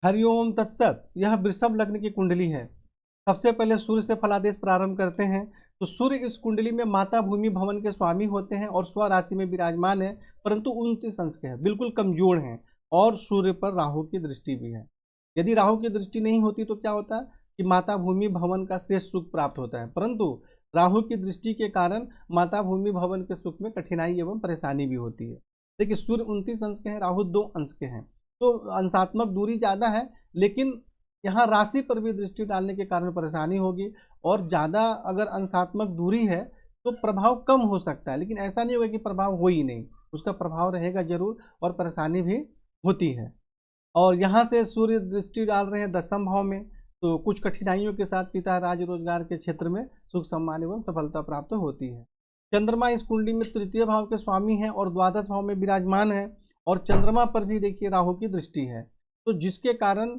हरिओम तत्सत। यह वृषभ लग्न की कुंडली है। सबसे पहले सूर्य से फलादेश प्रारंभ करते हैं। तो सूर्य इस कुंडली में माता भूमि भवन के स्वामी होते हैं और स्व राशि में विराजमान है, परंतु 29 अंश के हैं, बिल्कुल कमजोर हैं। और सूर्य पर राहु की दृष्टि भी है। यदि राहु की दृष्टि नहीं होती तो क्या होता है कि माता भूमि भवन का श्रेष्ठ सुख प्राप्त होता है, परंतु राहु की दृष्टि के कारण माता भूमि भवन के सुख में कठिनाई एवं परेशानी भी होती है। देखिए, सूर्य 29 अंश के हैं, राहु 2 अंश के हैं, तो अंशात्मक दूरी ज़्यादा है, लेकिन यहाँ राशि पर भी दृष्टि डालने के कारण परेशानी होगी। और ज़्यादा अगर अंशात्मक दूरी है तो प्रभाव कम हो सकता है, लेकिन ऐसा नहीं होगा कि प्रभाव हो ही नहीं, उसका प्रभाव रहेगा जरूर और परेशानी भी होती है। और यहाँ से सूर्य दृष्टि डाल रहे हैं 10वें भाव में, तो कुछ कठिनाइयों के साथ पिता राज रोजगार के क्षेत्र में सुख सम्मान एवं सफलता प्राप्त होती है। चंद्रमा इस कुंडली में 3य भाव के स्वामी हैं और द्वादश भाव में विराजमान है। और चंद्रमा पर भी देखिए राहु की दृष्टि है, तो जिसके कारण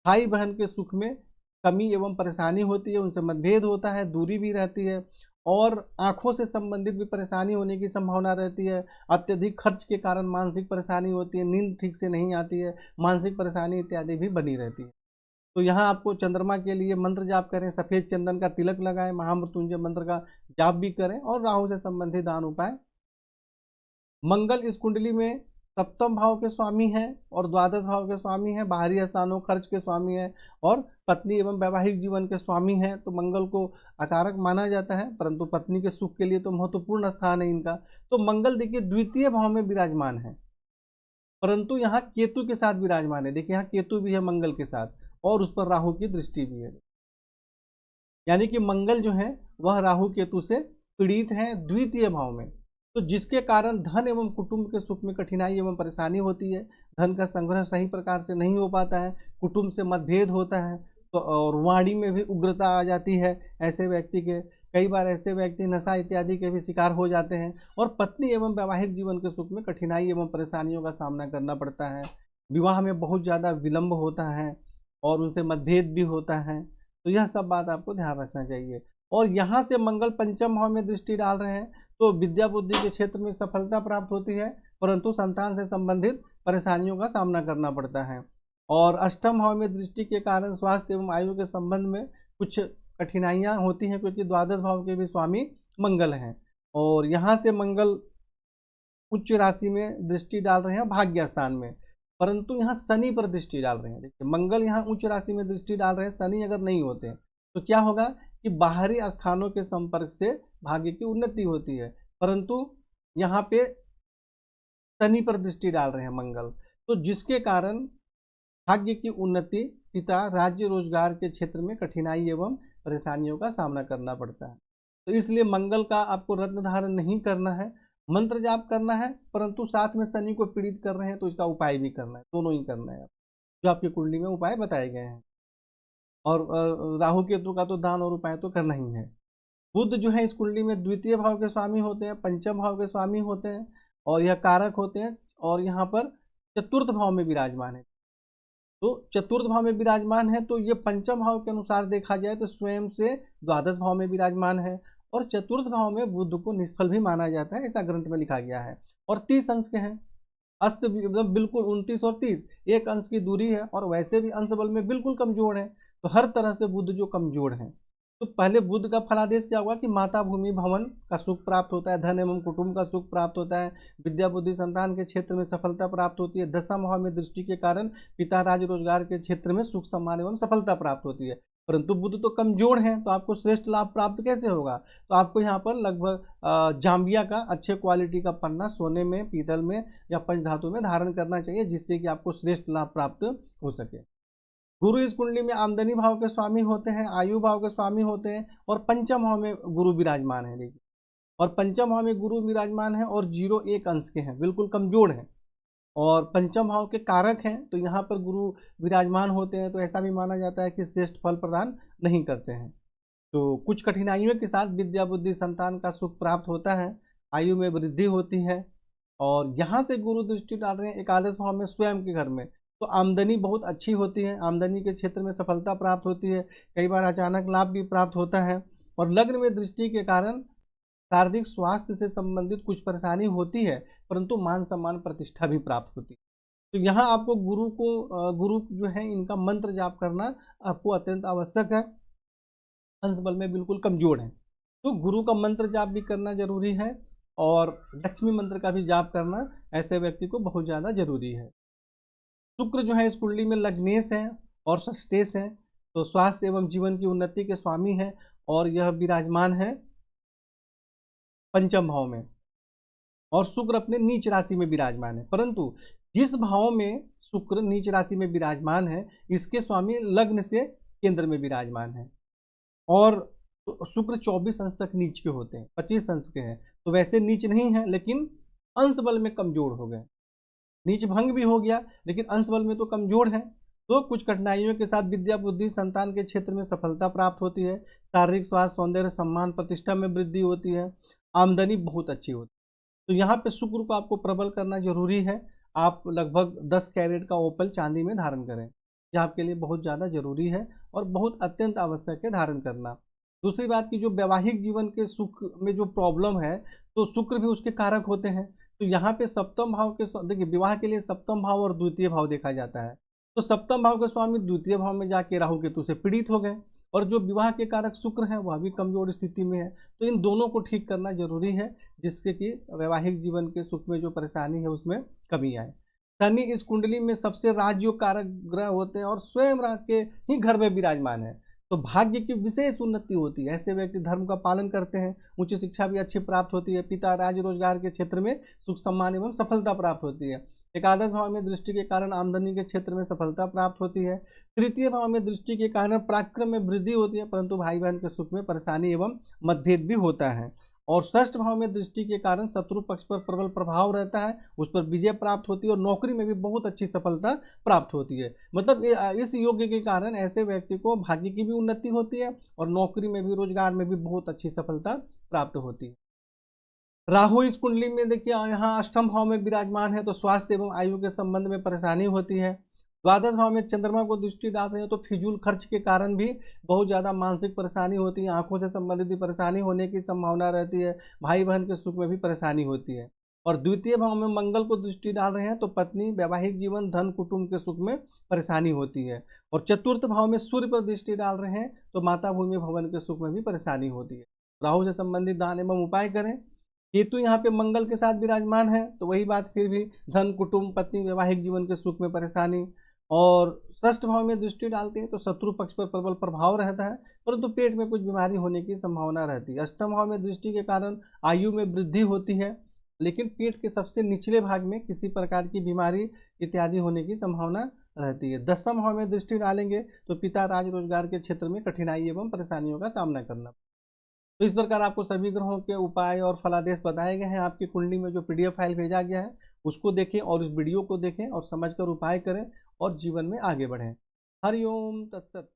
भाई बहन के सुख में कमी एवं परेशानी होती है, उनसे मतभेद होता है, दूरी भी रहती है और आंखों से संबंधित भी परेशानी होने की संभावना रहती है। अत्यधिक खर्च के कारण मानसिक परेशानी होती है, नींद ठीक से नहीं आती है, मानसिक परेशानी इत्यादि भी बनी रहती है। तो यहाँ आपको चंद्रमा के लिए मंत्र जाप करें, सफ़ेद चंदन का तिलक लगाएं, महामृत्युंजय मंत्र का जाप भी करें और राहु से संबंधित दान उपाय। मंगल इस कुंडली में 7वें भाव के स्वामी हैं और द्वादश भाव के स्वामी हैं, बाहरी स्थानों खर्च के स्वामी हैं और पत्नी एवं वैवाहिक जीवन के स्वामी हैं। तो मंगल को अकारक माना जाता है, परंतु पत्नी के सुख के लिए तो महत्वपूर्ण स्थान है इनका। तो मंगल देखिए 2य भाव में विराजमान है, परंतु यहाँ केतु के साथ विराजमान है। देखिए यहाँ केतु भी है मंगल के साथ और उस पर राहु की दृष्टि भी है, यानी कि मंगल जो है वह राहु केतु से पीड़ित हैं 2य भाव में। तो जिसके कारण धन एवं कुटुंब के सुख में कठिनाई एवं परेशानी होती है, धन का संग्रह सही प्रकार से नहीं हो पाता है, कुटुंब से मतभेद होता है, तो और वाणी में भी उग्रता आ जाती है ऐसे व्यक्ति के। कई बार ऐसे व्यक्ति नशा इत्यादि के भी शिकार हो जाते हैं और पत्नी एवं वैवाहिक जीवन के सुख में कठिनाई एवं परेशानियों का सामना करना पड़ता है। विवाह में बहुत ज़्यादा विलंब होता है और उनसे मतभेद भी होता है। तो यह सब बात आपको ध्यान रखना चाहिए। और यहाँ से मंगल 5वें भाव में दृष्टि डाल रहे हैं, तो विद्या बुद्धि के क्षेत्र में सफलता प्राप्त होती है, परंतु संतान से संबंधित परेशानियों का सामना करना पड़ता है। और 8वें भाव में दृष्टि के कारण स्वास्थ्य एवं आयु के संबंध में कुछ कठिनाइयाँ होती हैं, क्योंकि द्वादश भाव के भी स्वामी मंगल हैं। और यहाँ से मंगल उच्च राशि में दृष्टि डाल रहे हैं भाग्य स्थान में, परंतु यहाँ शनि पर दृष्टि डाल रहे हैं। देखिए मंगल यहाँ उच्च राशि में दृष्टि डाल रहे हैं, शनि अगर नहीं होते तो क्या होगा कि बाहरी स्थानों के संपर्क से भाग्य की उन्नति होती है, परंतु यहाँ पे शनि पर दृष्टि डाल रहे हैं मंगल, तो जिसके कारण भाग्य की उन्नति पिता राज्य रोजगार के क्षेत्र में कठिनाई एवं परेशानियों का सामना करना पड़ता है। तो इसलिए मंगल का आपको रत्न धारण नहीं करना है, मंत्र जाप करना है, परंतु साथ में शनि को पीड़ित कर रहे हैं तो इसका उपाय भी करना है, दोनों ही करना है जो आपकी कुंडली में उपाय बताए गए हैं। और राहु केतु का तो दान और उपाय तो करना ही है। बुध जो है इस कुंडली में 2य भाव के स्वामी होते हैं, 5वें भाव के स्वामी होते हैं और यह कारक होते हैं और यहाँ पर 4th भाव में विराजमान है। तो 4th भाव में विराजमान है, तो ये 5वें भाव के अनुसार देखा जाए तो स्वयं से द्वादश भाव में विराजमान है और 4th भाव में बुध को निष्फल भी माना जाता है, ऐसा ग्रंथ में लिखा गया है। और 30 अंश के हैं, अस्त बिल्कुल 29 और 30 एक अंश की दूरी है और वैसे भी अंश बल में बिल्कुल कमजोर है, तो हर तरह से बुध जो कमजोर है। तो पहले बुध का फलादेश क्या हुआ कि माता भूमि भवन का सुख प्राप्त होता है, धन एवं कुटुंब का सुख प्राप्त होता है, विद्या बुद्धि संतान के क्षेत्र में सफलता प्राप्त होती है, 10वें भाव में दृष्टि के कारण पिता राज रोजगार के क्षेत्र में सुख सम्मान एवं सफलता प्राप्त होती है। परंतु बुध तो कमजोर है, तो आपको श्रेष्ठ लाभ प्राप्त कैसे होगा? तो आपको यहाँ पर लगभग जाम्बिया का अच्छे क्वालिटी का पन्ना सोने में, पीतल में या पंचधातु में धारण करना चाहिए, जिससे कि आपको श्रेष्ठ लाभ प्राप्त हो सके। गुरु इस कुंडली में आमदनी भाव के स्वामी होते हैं, आयु भाव के स्वामी होते हैं और 5वें भाव में गुरु विराजमान है। देखिए, और 5वें भाव में गुरु विराजमान है और 0-1 अंश के हैं, बिल्कुल कमजोर हैं और 5वें भाव के कारक हैं, तो यहाँ पर गुरु विराजमान होते हैं, तो ऐसा भी माना जाता है कि श्रेष्ठ फल प्रदान नहीं करते हैं। तो कुछ कठिनाइयों के साथ विद्या बुद्धि संतान का सुख प्राप्त होता है, आयु में वृद्धि होती है। और यहाँ से गुरु दृष्टि डाल रहे हैं एकादश भाव में स्वयं के घर में, तो आमदनी बहुत अच्छी होती है, आमदनी के क्षेत्र में सफलता प्राप्त होती है, कई बार अचानक लाभ भी प्राप्त होता है। और लग्न में दृष्टि के कारण शारीरिक स्वास्थ्य से संबंधित कुछ परेशानी होती है, परंतु मान सम्मान प्रतिष्ठा भी प्राप्त होती है। तो यहाँ आपको गुरु जो है इनका मंत्र जाप करना आपको अत्यंत आवश्यक है। अंश बल में बिल्कुल कमजोर है, तो गुरु का मंत्र जाप भी करना जरूरी है और लक्ष्मी मंत्र का भी जाप करना ऐसे व्यक्ति को बहुत ज़्यादा जरूरी है। शुक्र जो है इस कुंडली में लग्नेश है और षष्ठेश है, तो स्वास्थ्य एवं जीवन की उन्नति के स्वामी है और यह विराजमान है पंचम भाव में, और शुक्र अपने नीच राशि में विराजमान है। परंतु जिस भाव में शुक्र नीच राशि में विराजमान है, इसके स्वामी लग्न से केंद्र में विराजमान है, और शुक्र 24 अंश तक नीच के होते हैं, 25 अंश के हैं, तो वैसे नीच नहीं है लेकिन अंश बल में कमजोर हो गए। नीच भंग भी हो गया लेकिन अंश बल में तो कमजोर है। तो कुछ कठिनाइयों के साथ विद्या बुद्धि संतान के क्षेत्र में सफलता प्राप्त होती है, शारीरिक स्वास्थ्य सौंदर्य सम्मान प्रतिष्ठा में वृद्धि होती है, आमदनी बहुत अच्छी होती है। तो यहाँ पे शुक्र को आपको प्रबल करना जरूरी है। आप लगभग 10 कैरेट का ओपल चांदी में धारण करें, यह आपके लिए बहुत ज़्यादा जरूरी है और बहुत अत्यंत आवश्यक है धारण करना। दूसरी बात की जो वैवाहिक जीवन के सुख में जो प्रॉब्लम है, तो शुक्र भी उसके कारक होते हैं। तो यहाँ पे सप्तम भाव के देखिए, विवाह के लिए सप्तम भाव और द्वितीय भाव देखा जाता है। तो सप्तम भाव के स्वामी द्वितीय भाव में जाके राहु केतु से पीड़ित हो गए, और जो विवाह के कारक शुक्र है वह भी कमजोर स्थिति में है। तो इन दोनों को ठीक करना जरूरी है, जिससे कि वैवाहिक जीवन के सुख में जो परेशानी है उसमें कमी आए। शनि इस कुंडली में सबसे राजयोग कारक ग्रह होते हैं और स्वयं राह के ही घर में विराजमान है, तो भाग्य की विशेष उन्नति होती है। ऐसे व्यक्ति धर्म का पालन करते हैं, उच्च शिक्षा भी अच्छी प्राप्त होती है, पिता राज रोजगार के क्षेत्र में सुख सम्मान एवं सफलता प्राप्त होती है। एकादश भाव में दृष्टि के कारण आमदनी के क्षेत्र में सफलता प्राप्त होती है। तृतीय भाव में दृष्टि के कारण पराक्रम में वृद्धि होती है, परंतु भाई बहन के सुख में परेशानी एवं मतभेद भी होता है। और षष्ठ भाव में दृष्टि के कारण शत्रु पक्ष पर प्रबल प्रभाव रहता है, उस पर विजय प्राप्त होती है और नौकरी में भी बहुत अच्छी सफलता प्राप्त होती है। मतलब इस योग्य के कारण ऐसे व्यक्ति को भाग्य की भी उन्नति होती है और नौकरी में भी रोजगार में भी बहुत अच्छी सफलता प्राप्त होती है। राहु इस कुंडली में देखिए यहाँ अष्टम भाव में विराजमान है, तो स्वास्थ्य एवं आयु के संबंध में परेशानी होती है। द्वादश भाव में चंद्रमा को दृष्टि डाल रहे हैं, तो फिजूल खर्च के कारण भी बहुत ज़्यादा मानसिक परेशानी होती है, आंखों से संबंधित भी परेशानी होने की संभावना रहती है, भाई बहन के सुख में भी परेशानी होती है। और द्वितीय भाव में मंगल को दृष्टि डाल रहे हैं, तो पत्नी वैवाहिक जीवन धन कुटुंब के सुख में परेशानी होती है। और चतुर्थ भाव में सूर्य पर दृष्टि डाल रहे हैं, तो माता भूमि भवन के सुख में भी परेशानी होती है। राहु से संबंधित दान एवं उपाय करें। केतु यहाँ पे मंगल के साथ विराजमान है, तो वही बात फिर भी धन कुटुंब पत्नी वैवाहिक जीवन के सुख में परेशानी। और षष्ठ भाव में दृष्टि डालते हैं, तो शत्रु पक्ष पर प्रबल प्रभाव रहता है, परंतु पेट में कुछ बीमारी होने की संभावना रहती है। अष्टम भाव में दृष्टि के कारण आयु में वृद्धि होती है, लेकिन पेट के सबसे निचले भाग में किसी प्रकार की बीमारी इत्यादि होने की संभावना रहती है। दसम भाव में दृष्टि डालेंगे तो पिता राज रोजगार के क्षेत्र में कठिनाई एवं परेशानियों का सामना करना। तो इस प्रकार आपको सभी ग्रहों के उपाय और फलादेश बताए गए हैं। आपकी कुंडली में जो PDF फाइल भेजा गया है उसको देखें और इस वीडियो को देखें और समझकर उपाय करें और जीवन में आगे बढ़ें। हरिओम तत्सत।